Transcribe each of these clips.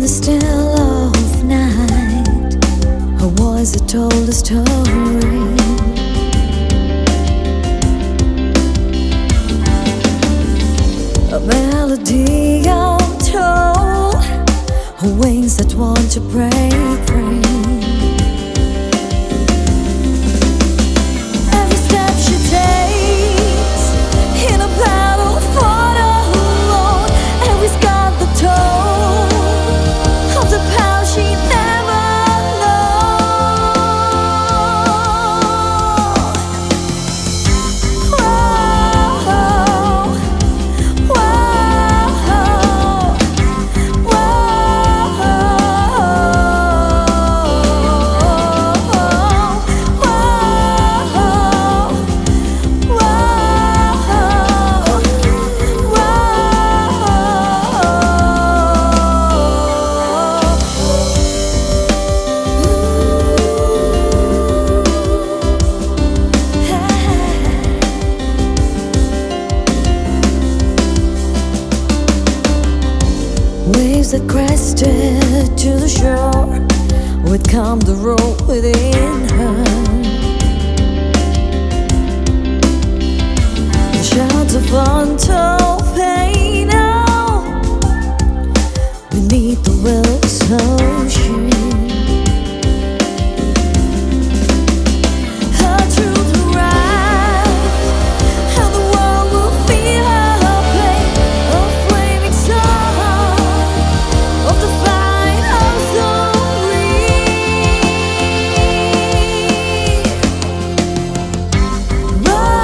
still of night, her voice had told a story. A melody untold, her wings that want to break free. Every step she takes in a battle fought alone, every scar the toll of the power she never known. Whoa, waves that crested to the shore would calm the road within her. The shouts of untold pain now beneath the waves ocean. Her truth rise, and the world will feel her pain. A flaming song of the fight of story. Whoa,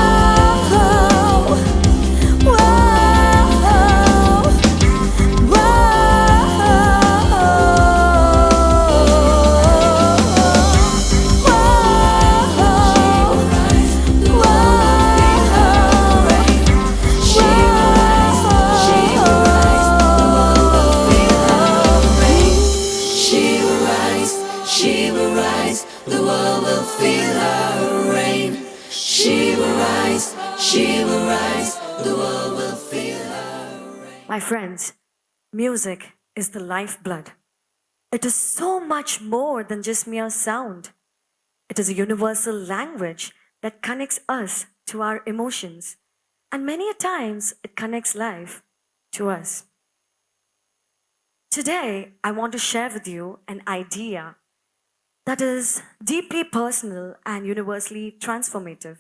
she will rise, the world will feel her rain. She will rise, she will rise, the world will feel her rain. My friends, music is the lifeblood. It is so much more than just mere sound. It is a universal language that connects us to our emotions, and many a times it connects life to us. Today, I want to share with you an idea that is deeply personal and universally transformative.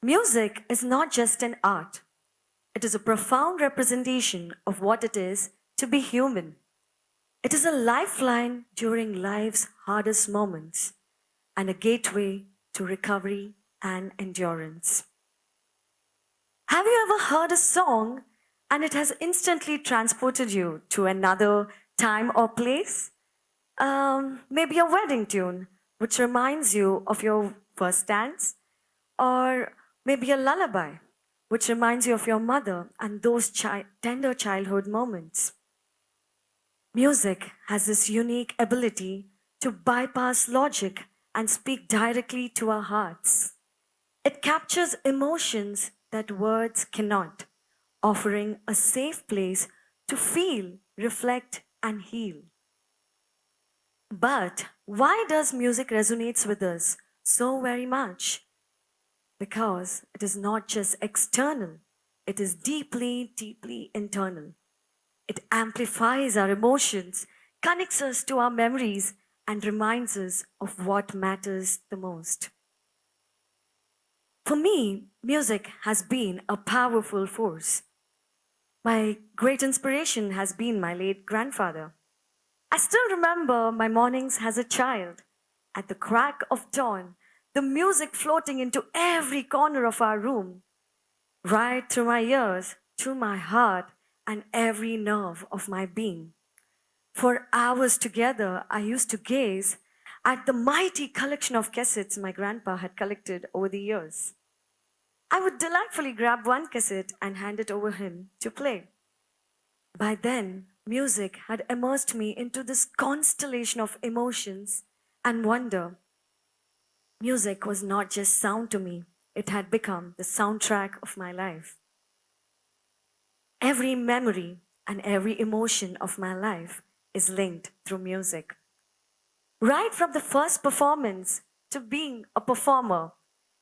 Music is not just an art, it is a profound representation of what it is to be human. It is a lifeline during life's hardest moments and a gateway to recovery and endurance. Have you ever heard a song and it has instantly transported you to another time or place? Maybe a wedding tune, which reminds you of your first dance, or maybe a lullaby, which reminds you of your mother and those tender childhood moments. Music has this unique ability to bypass logic and speak directly to our hearts. It captures emotions that words cannot, offering a safe place to feel, reflect, and heal. But why does music resonate with us so very much? Because it is not just external, it is deeply, deeply internal. It amplifies our emotions, connects us to our memories, and reminds us of what matters the most. For me, music has been a powerful force. My great inspiration has been my late grandfather. I still remember my mornings as a child. At the crack of dawn, the music floating into every corner of our room, right through my ears, through my heart, and every nerve of my being. For hours together, I used to gaze at the mighty collection of cassettes my grandpa had collected over the years. I would delightfully grab one cassette and hand it over him to play. By then, music had immersed me into this constellation of emotions and wonder. Music was not just sound to me, it had become the soundtrack of my life. Every memory and every emotion of my life is linked through music. Right from the first performance to being a performer,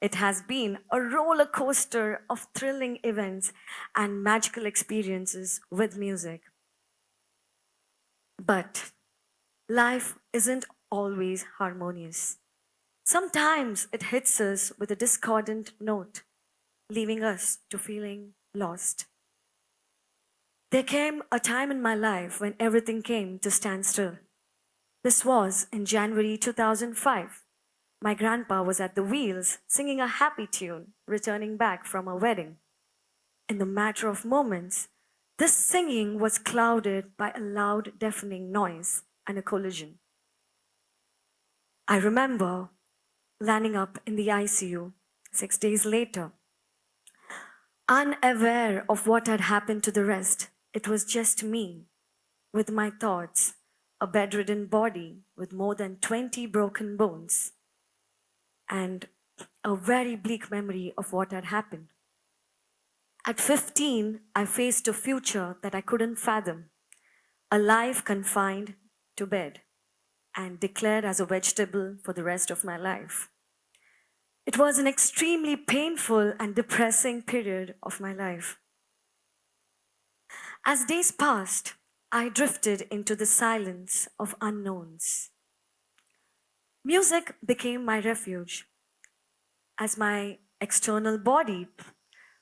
it has been a roller coaster of thrilling events and magical experiences with music. But life isn't always harmonious. Sometimes it hits us with a discordant note, leaving us to feeling lost. There came a time in my life when everything came to stand still. This was in January 2005. My grandpa was at the wheels singing a happy tune, returning back from a wedding. In the matter of moments, this singing was clouded by a loud, deafening noise and a collision. I remember landing up in the ICU 6 days later, unaware of what had happened to the rest. It was just me, with my thoughts, a bedridden body with more than 20 broken bones, and a very bleak memory of what had happened. At 15, I faced a future that I couldn't fathom, a life confined to bed and declared as a vegetable for the rest of my life. It was an extremely painful and depressing period of my life. As days passed, I drifted into the silence of unknowns. Music became my refuge. As my external body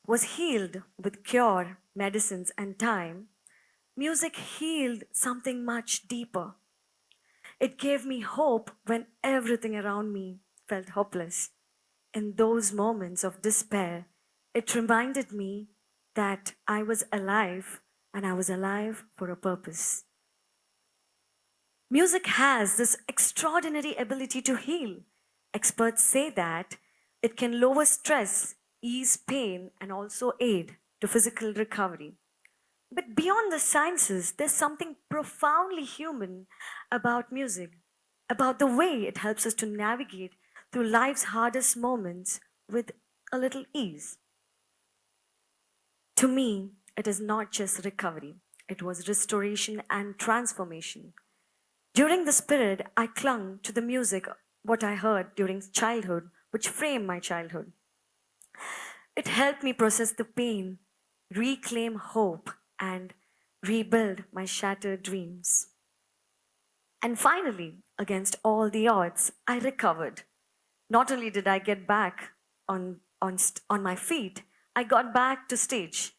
was healed with cure, medicines, and time, music healed something much deeper. It gave me hope when everything around me felt hopeless. In those moments of despair, it reminded me that I was alive and I was alive for a purpose. Music has this extraordinary ability to heal. Experts say that it can lower stress, ease pain, and also aid to physical recovery. But beyond the sciences, there's something profoundly human about music, about the way it helps us to navigate through life's hardest moments with a little ease. To me, it is not just recovery, it was restoration and transformation. During this period, I clung to the music, what I heard during childhood, which framed my childhood. It helped me process the pain, reclaim hope, and rebuild my shattered dreams. And finally, against all the odds, I recovered. Not only did I get back on my feet, I got back to stage.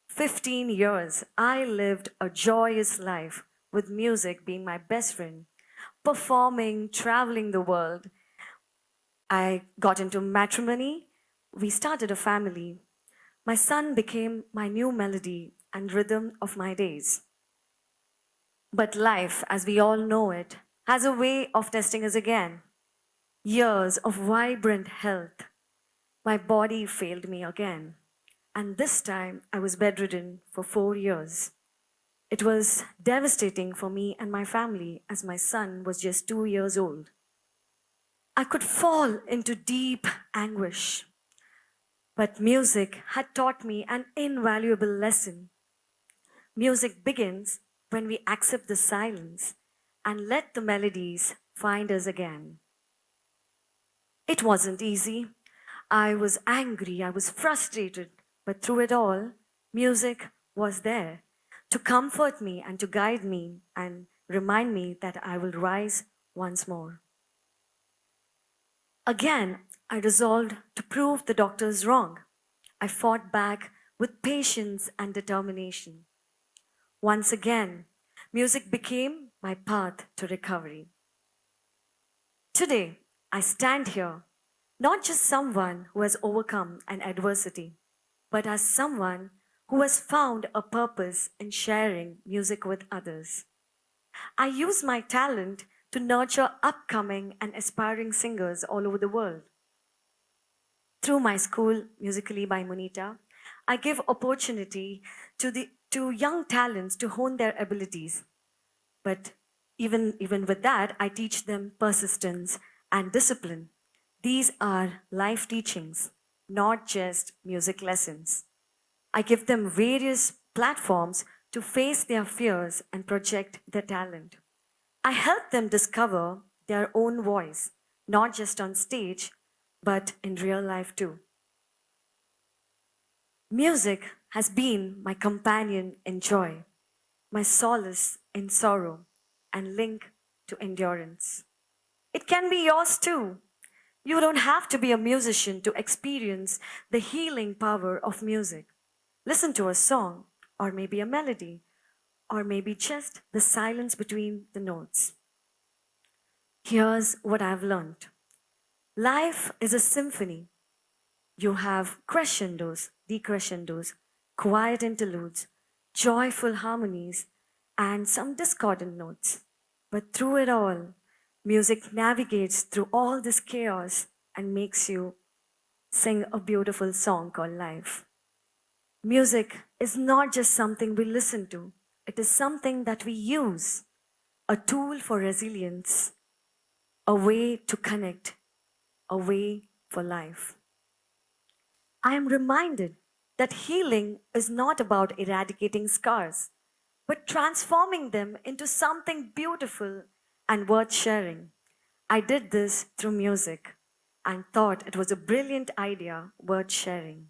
15 years, I lived a joyous life with music being my best friend, performing, traveling the world. I got into matrimony. We started a family. My son became my new melody and rhythm of my days. But life, as we all know it, has a way of testing us again. Years of vibrant health. My body failed me again. And this time I was bedridden for 4 years. It was devastating for me and my family as my son was just 2 years old. I could fall into deep anguish. But music had taught me an invaluable lesson. Music begins when we accept the silence and let the melodies find us again. It wasn't easy. I was angry, I was frustrated, but through it all, music was there to comfort me and to guide me and remind me that I will rise once more. Again, I resolved to prove the doctors wrong. I fought back with patience and determination. Once again, music became my path to recovery. Today, I stand here not just someone who has overcome an adversity, but as someone who has found a purpose in sharing music with others. I use my talent to nurture upcoming and aspiring singers all over the world. Through my school, Musically by Munita, I give opportunity to young talents to hone their abilities. But even with that, I teach them persistence and discipline. These are life teachings, not just music lessons. I give them various platforms to face their fears and project their talent. I help them discover their own voice, not just on stage, but in real life too. Music has been my companion in joy, my solace in sorrow, and link to endurance. It can be yours too. You don't have to be a musician to experience the healing power of music. Listen to a song, or maybe a melody, or maybe just the silence between the notes. Here's what I've learned: life is a symphony. You have crescendos, decrescendos, quiet interludes, joyful harmonies, and some discordant notes. But through it all, music navigates through all this chaos and makes you sing a beautiful song called life. Music is not just something we listen to, it is something that we use, a tool for resilience, a way to connect, a way for life. I am reminded that healing is not about eradicating scars, but transforming them into something beautiful and worth sharing. I did this through music and thought it was a brilliant idea worth sharing.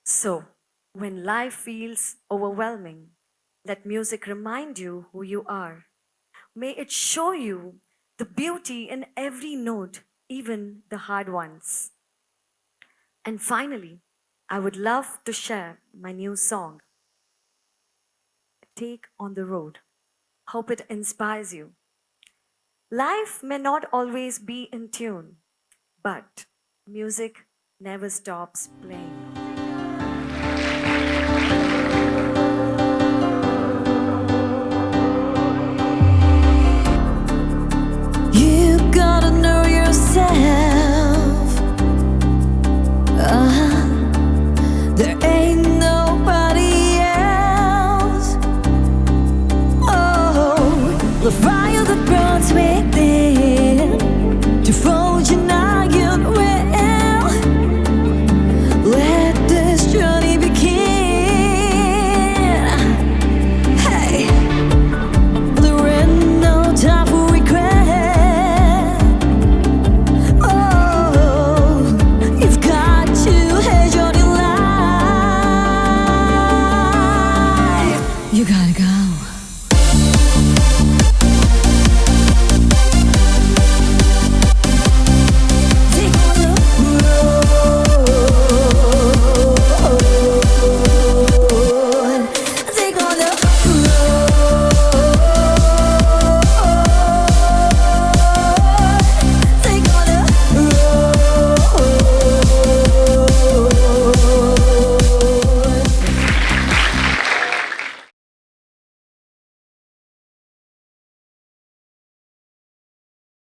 So, when life feels overwhelming, let music remind you who you are. May it show you the beauty in every note, even the hard ones. And finally, I would love to share my new song, Take on the Road. Hope it inspires you. Life may not always be in tune, but music never stops playing. You gotta know yourself. There ain't nobody else. Oh, the